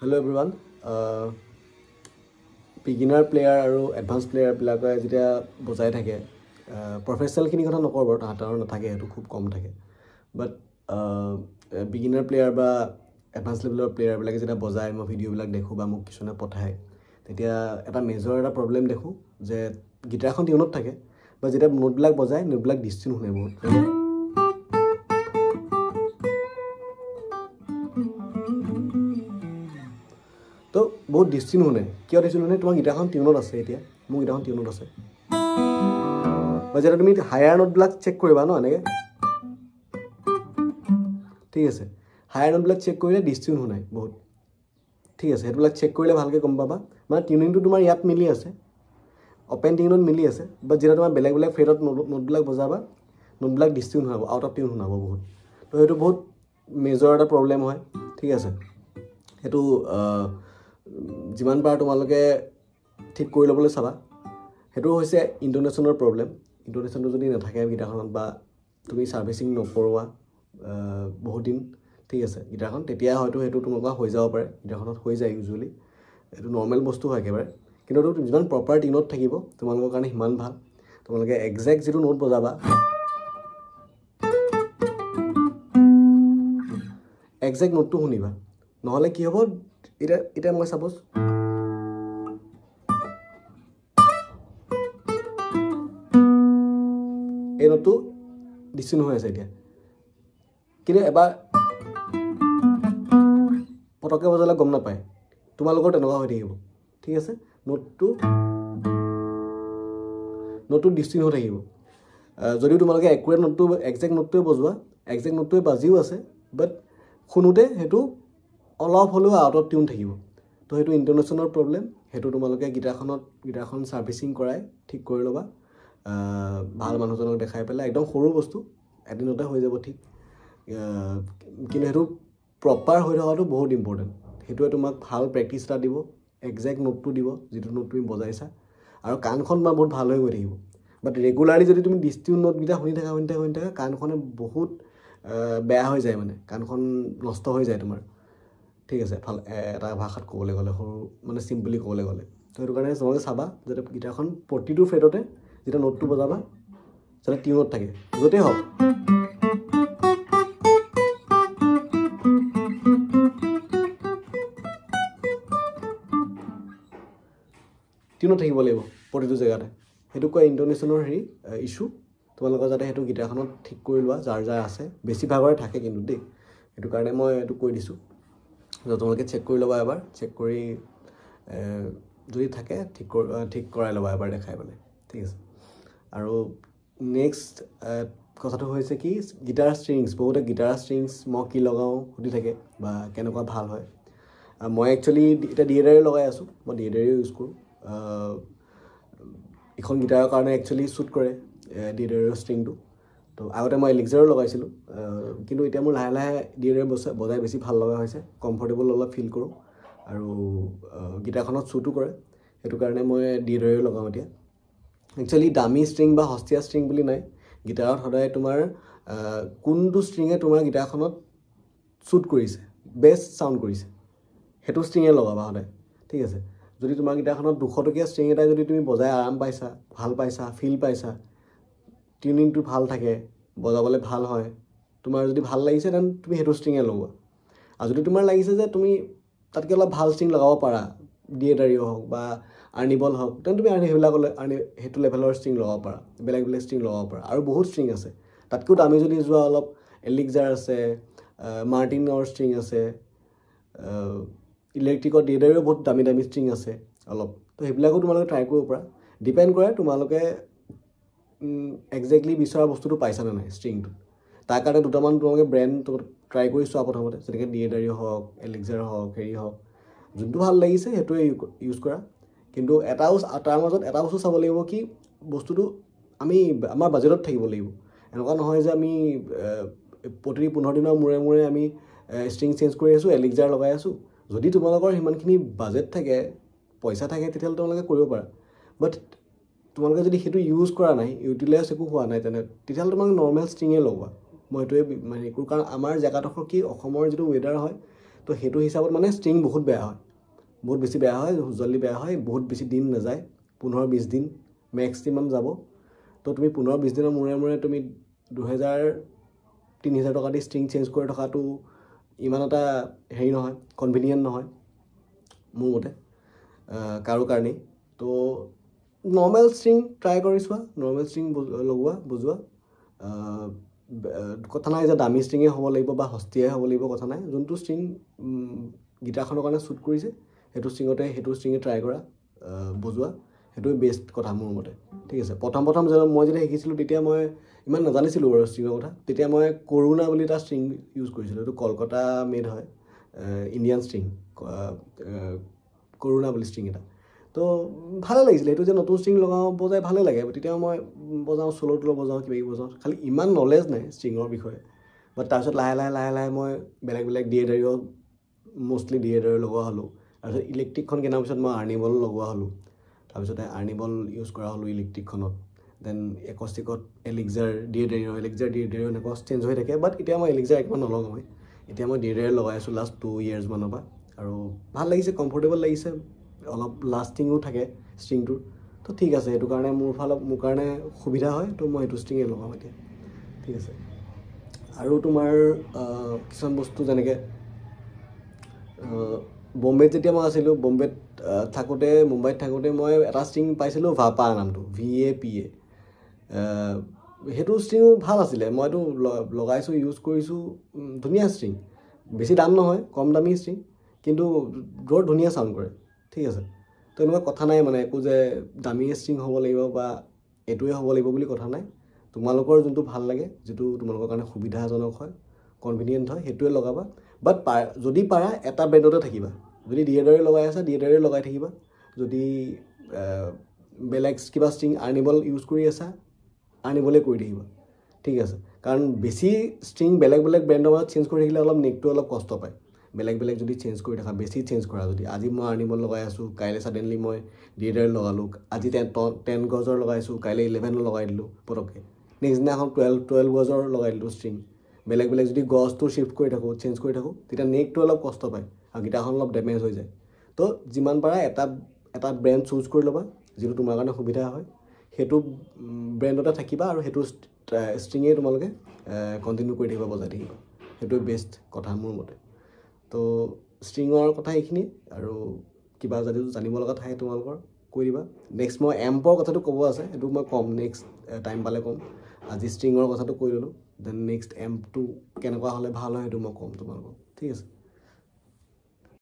Hello everyone. Beginner player আৰু advanced player বিলাকে যেতিয়া বজাই থাকে professional খিনি কথা নকওঁ বাৰু তাহাঁতৰ নাথাকে সেইটো খুব কম থাকে but beginner player বা advanced level player বিলাকে যেতিয়া বজাই মই ভিডিও বিলাক দেখো বা মোক কিছুনে পঠায় তেতিয়া এটা মেজৰ এটা প্ৰবলেম দেখো যে গিটাৰখন টিউনত থাকে বা যেতিয়া নোট বিলাক বজায় নোট বিলাক ডিস্টিন শুনে বহুত তো বহুত ডিস্টিন শুনে কিয় ডিস্টিন শুনে তোমাৰ গিটাৰখন টিউনত আছে এতিয়া মোৰ গিটাৰখন টিউনত আছে বা যেতিয়া তুমি হায়াৰ নোটবিলাক চেক কৰিবা ন এনেকৈ ঠিক আছে হায়াৰ নোটবিলাক চেক কৰিলে ডিস্টিন শুনাই বহুত ঠিক আছে সেইবিলাক চেক কৰিলে ভালকৈ গম পাবা মানে টিউনিংটো তোমাৰ ইয়াত মিলি আছে অপেন টিউনত মিলি আছে বাট যেতিয়া তোমাৰ বেলেগ বেলেগ ফ্ৰেডত নোটবিলাক বজাবা নোটবিলাক ডিস্টিন শুনাব আউট অফ টিউন শুনাব বহুত তো সেইটো বহুত মেজৰ এটা প্ৰব্লেম হয় ঠিক আছে সেইটো যিমান পাৰা তোমালোকে ঠিক কৰি ল'বলৈ চাবা সেইটো হৈছে ইণ্টোনেশ্যনৰ প্ৰব্লেম ইণ্টোনেশ্যনটো যদি নাথাকে গিটাৰখনত বা তুমি ছাৰ্ভিচিং নকৰোৱা বহুত দিন ঠিক আছে গিটাৰখন তেতিয়া হয়তো সেইটো তোমালোকৰ হৈ যাব পাৰে গিটাৰখনত হৈ যায় ইউজুৱেলি এইটো নৰ্মেল বস্তু হয় একেবাৰে কিন্তু এইটো যিমান প্ৰপাৰ টিউনত থাকিব তোমালোকৰ কাৰণে সিমান ভাল তোমালোকে একজেক্ট যিটো নোট বজাবা একজেক্ট নোটটো শুনিবা নহ'লে কি হ'ব এতিয়া মই সাপোজ এই নোটটো ডিস্টিন হৈ আছে এতিয়া কিন্তু এবাৰ পটককৈ বজালে গম নাপায় তোমালোকৰ তেনেকুৱা হৈ থাকিব ঠিক আছে নোটটো ডিস্টিন হৈ থাকিব যদিও তোমালোকে একুৰেট নোটটো একজেক্ট নোটটোৱে বজোৱা একজেক্ট নোটটোৱে বাজিও আছে বাট শুনোতে সেইটো অলপ হ'লেও আউট অফ টিউন থাকিব তো সেইটো ইণ্টোনেশ্যনৰ প্ৰব্লেম সেইটো তোমালোকে গিটাৰখন ছাৰ্ভিচিং কৰাই ঠিক কৰি ল'বা ভাল মানুহজনক দেখাই পেলাই একদম সৰু বস্তু এদিনতে হৈ যাব ঠিক কিন্তু সেইটো প্ৰপাৰ হৈ থকাটো বহুত ইম্পৰ্টেণ্ট সেইটোৱে তোমাক ভাল প্ৰেক্টিচ এটা দিব একজেক্ট নোটটো দিব যিটো নোট তুমি বজাইছা আৰু কাণখন তোমাৰ বহুত ভাল হৈ গৈ থাকিব বাট ৰেগুলাৰলি যদি তুমি ডিস্টিন নোটকেইটা শুনি থাকা কাণখনে বহুত বেয়া হৈ যায় মানে কাণখন নষ্ট হৈ যায় তোমাৰ ঠিক আছে ভাল এটা ভাষাত ক'বলৈ গ'লে সৰু মানে চিম্পলি ক'বলৈ গ'লে তো সেইটো কাৰণে তোমালোকে চাবা যাতে গিটাৰখন প্ৰতিটো ফ্ৰেডতে যেতিয়া নোটটো বজাবা যাতে টিউনত থাকে য'তেই হওক টিউনত থাকিব লাগিব প্ৰতিটো জেগাতে সেইটো কয় ইণ্টোনেশ্যনৰ ইছ্যু তোমালোকৰ যাতে সেইটো গিটাৰখনত ঠিক কৰি লোৱা যাৰ আছে বেছিভাগৰে থাকে কিন্তু দেই সেইটো কাৰণে মই এইটো কৈ দিছোঁ তোমালোকে চেক কৰি ল'বা এবাৰ চেক কৰি যদি থাকে ঠিক কৰাই ল'বা এবাৰ দেখাই পেলাই ঠিক আছে আৰু নেক্সট কথাটো হৈছে কি গিটাৰ ষ্ট্ৰিংছ বহুতে গিটাৰ ষ্ট্ৰিংছ মই কি লগাওঁ সুধি থাকে বা কেনেকুৱা ভাল হয় মই একচুৱেলি এতিয়া ডিএডাৰে লগাই আছোঁ মই ডিএডাৰে ইউজ কৰোঁ এখন গিটাৰৰ কাৰণে একচুৱেলি শ্বুট কৰে ডিএডাৰৰ ষ্ট্ৰিংটো তো আগতে মই এলিক্সাৰো লগাইছিলোঁ কিন্তু এতিয়া মোৰ লাহে লাহে ডিএডাৰ বজাই বেছি ভাল লগা হৈছে কমফৰ্টেবল অলপ ফিল কৰোঁ আৰু গিটাৰখনত শ্বুটো কৰে সেইটো কাৰণে মই ডিএডাৰে লগাওঁ এতিয়া একচুৱেলি দামী ষ্ট্ৰিং বা সস্তীয়া ষ্ট্ৰিং বুলি নাই গিটাৰত সদায় তোমাৰ কোনটো ষ্ট্ৰিঙে তোমাৰ গিটাৰখনত শ্বুট কৰিছে বেষ্ট চাউণ্ড কৰিছে সেইটো ষ্ট্ৰিঙে লগাবা সদায় ঠিক আছে যদি তোমাৰ গিটাৰখনত 200 টকীয়া ষ্ট্ৰিং এটা যদি তুমি বজাই আৰাম পাইছা ভাল পাইছা ফিল পাইছা টিউনিংটো ভাল থাকে বজাবলৈ ভাল হয় তোমাৰ যদি ভাল লাগিছে দেন তুমি সেইটো ষ্ট্ৰিঙে লগোৱা আৰু যদি তোমাৰ লাগিছে যে তুমি তাতকৈ অলপ ভাল ষ্ট্ৰিং লগাব পাৰা ডিএডাৰিও হওক বা আৰ্নিবল হওক তেন তুমি সেইবিলাকলৈ সেইটো লেভেলৰ ষ্ট্ৰিং লগাব পাৰা বেলেগ বেলেগ ষ্ট্ৰিং লগাব পাৰা আৰু বহুত ষ্ট্ৰিং আছে তাতকৈও দামী যদি যোৱা অলপ এলিক্সাৰ আছে মাৰ্টিনৰ ষ্ট্ৰিং আছে ইলেক্ট্ৰিকৰ ডিএডাৰিও বহুত দামী ষ্ট্ৰিং আছে অলপ তো সেইবিলাকো তোমালোকে ট্ৰাই কৰিব পাৰা ডিপেণ্ড কৰে তোমালোকে একজেক্টলি বিচৰা বস্তুটো পাইছানে নাই ষ্ট্ৰিংটো তাৰ কাৰণে দুটামান তোমালোকে ব্ৰেণ্ড ট্ৰাই কৰি চোৱা প্ৰথমতে যেনেকৈ ডিএডাৰি হওক এলিক্সাৰ হওক হওক যোনটো ভাল লাগিছে সেইটোৱে ইউজ কৰা কিন্তু তাৰ মাজত এটা বস্তু চাব লাগিব কি বস্তুটো আমাৰ বাজেটত থাকিব লাগিব এনেকুৱা নহয় যে আমি প্ৰতি 15 দিনৰ মূৰে মূৰে আমি ষ্ট্ৰিং চেঞ্জ কৰি আছোঁ এলিক্সাৰ লগাই আছোঁ যদি তোমালোকৰ সিমানখিনি বাজেট থাকে পইচা থাকে তেতিয়াহ'লে তোমালোকে কৰিব পাৰা বাট তোমালোকে যদি সেইটো ইউজ কৰা নাই ইউটিলাইজ একো হোৱা নাই তেতিয়াহ'লে তোমালোকে নৰ্মেল ষ্ট্ৰিঙে লগোৱা মই সেইটোৱে মানে কাৰণ আমাৰ জেগাডোখৰ কি অসমৰ যিটো ৱেডাৰ হয় তো সেইটো হিচাপত মানে ষ্ট্ৰিং বহুত বেয়া হয়, বহুত বেছি বেয়া হয়, জলদি বেয়া হয়, বহুত বেছি দিন নাযায়, 15-20 দিন মেক্সিমাম যাব। তো তুমি 15-20 দিনৰ মূৰে মূৰে তুমি 2000-3000 টকা দি ষ্ট্ৰিং চেঞ্জ কৰি থকাটো ইমান এটা হেৰি নহয়, কনভিনিয়েণ্ট নহয় মোৰ মতে কাৰো কাৰণেই। তো নৰ্মেল ষ্ট্ৰিং ট্ৰাই কৰি চোৱা, নৰ্মেল ষ্ট্ৰিং লগোৱা বুজোৱা, কথা নাই যে দামী ষ্ট্ৰিঙে হ'ব লাগিব বা সস্তীয়াই হ'ব লাগিব, কথা নাই। যোনটো ষ্ট্ৰিং গীটাৰখনৰ কাৰণে শ্বুট কৰিছে সেইটো ষ্ট্ৰিঙে ট্ৰাই কৰা, বজোৱা, সেইটোৱে বেষ্ট কথা মোৰ মতে, ঠিক আছে। প্ৰথম মই যেতিয়া শিকিছিলোঁ তেতিয়া মই ইমান নাজানিছিলোঁ বাৰু ষ্ট্ৰিঙৰ কথা। তেতিয়া মই কৰোণা বুলি এটা ষ্ট্ৰিং ইউজ কৰিছিলোঁ, এইটো কলকাতা মেড হয়, ইণ্ডিয়ান ষ্ট্ৰিং, কৰোণা বুলি ষ্ট্ৰিং এটা। তো ভালে লাগিছিলে, সেইটো যে নতুন ষ্ট্ৰিং লগাওঁ বজাই ভালে লাগে। তেতিয়া মই বজাওঁ, চ'ল' বজাওঁ, কিবা কিবি বজাওঁ, খালি ইমান নলেজ নাই ষ্ট্ৰিঙৰ বিষয়ে। বাট তাৰপিছত লাহে লাহে মই বেলেগ ডিএডাৰিও মষ্টলি ডিএডাৰি লগোৱা হ'লোঁ। তাৰপিছত ইলেক্ট্ৰিকখন কিনাৰ পিছত মই আৰ্নিবল লগোৱা হ'লোঁ, তাৰপিছতে আৰ্নিবল ইউজ কৰা হ'লোঁ ইলেক্ট্ৰিকখনত। দেন একষ্টিকত এলিক্সাৰ ডিএডাৰিও এনেকুৱা চেঞ্জ হৈ থাকে। বাট এতিয়া মই এলিক্সাৰ একমান নলগাওঁ, এতিয়া মই ডিএডাৰি লগাই আছোঁ লাষ্ট 2 years মানৰ পৰা, আৰু ভাল লাগিছে, কমফৰ্টেবল লাগিছে, অলপ লাষ্টিঙো থাকে ষ্ট্ৰিংটোৰ। তো ঠিক আছে, সেইটো কাৰণে মোৰ কাৰণে সুবিধা হয়, তো মই সেইটো ষ্ট্ৰিঙে লগাওঁ এতিয়া, ঠিক আছে। আৰু তোমাৰ কিছুমান বস্তু যেনেকৈ বম্বেত যেতিয়া মই আছিলোঁ, মুম্বাইত থাকোঁতে মই এটা ষ্ট্ৰিং পাইছিলোঁ, ভাপা নামটো, VAPA। সেইটো ষ্ট্ৰিঙো ভাল আছিলে, মইতো লগাইছোঁ, ইউজ কৰিছোঁ, ধুনীয়া ষ্ট্ৰিং, বেছি দাম নহয়, কম দামী ষ্ট্ৰিং, কিন্তু বৰ ধুনীয়া চাউণ্ড কৰে, ঠিক আছে। তো এনেকুৱা কথা নাই মানে একো যে দামী ষ্ট্ৰিং হ'ব লাগিব বা এইটোৱে হ'ব লাগিব বুলি কথা নাই। তোমালোকৰ যোনটো ভাল লাগে, যিটো তোমালোকৰ কাৰণে সুবিধাজনক হয়, কনভিনিয়েণ্ট হয়, সেইটোৱে লগাবা। বাট যদি পাৰা এটা ব্ৰেণ্ডতে থাকিবা। যদি ডিএডাৰি লগাই আছা, ডিএডাৰি লগাই থাকিবা। যদি বেলেগ কিবা ষ্ট্ৰিং আৰ্নিবল ইউজ কৰি আছা, আৰ্নিবলে কৰি থাকিবা, ঠিক আছে। কাৰণ বেছি ষ্ট্ৰিং বেলেগ ব্ৰেণ্ডৰ মাজত চেঞ্জ কৰি থাকিলে অলপ নেকটো অলপ কষ্ট পায়। বেলেগ যদি চেঞ্জ কৰি থাকা, বেছি চেঞ্জ কৰা, যদি আজি মই আৰ্নিবল লগাই আছোঁ, কাইলৈ ছাডেনলি মই ডিএডাৰি লগালোঁ, আজি 10 গজৰ লগাইছোঁ, কাইলৈ 11 লগাই দিলোঁ পটককৈ, নেক্সট দিনাখন 12 গজৰ লগাই দিলোঁ ষ্ট্ৰিং। বেলেগ যদি গজটো শ্বিফ্ট কৰি থাকোঁ, চেঞ্জ কৰি থাকোঁ, তেতিয়া নেকটো অলপ কষ্ট পায় আৰু গীটাৰখন অলপ ডেমেজ হৈ যায়। তো যিমান পাৰা এটা ব্ৰেণ্ড চুজ কৰি ল'বা, যিটো তোমাৰ কাৰণে সুবিধা হয়, সেইটো ব্ৰেণ্ডতে থাকিবা আৰু সেইটো ষ্ট্ৰিঙেই তোমালোকে কণ্টিনিউ কৰি থাকিবা, বজাই থাকিবা, সেইটোৱে বেষ্ট কথা মোৰ মতে। তো ষ্ট্ৰিঙৰ কথা এইখিনি, আৰু কিবা যদি জানিব লগা থাকে তোমালোকৰ কৈ দিবা। নেক্সট মই এম্পৰ কথাটো ক'ব আছে, সেইটো মই ক'ম, নেক্সট টাইম পালে ক'ম। আজি ষ্ট্ৰিঙৰ কথাটো কৈ ল'লোঁ, দেন নেক্সট এম্পটো কেনেকুৱা হ'লে ভাল হয় সেইটো মই ক'ম তোমালোকক, ঠিক আছে।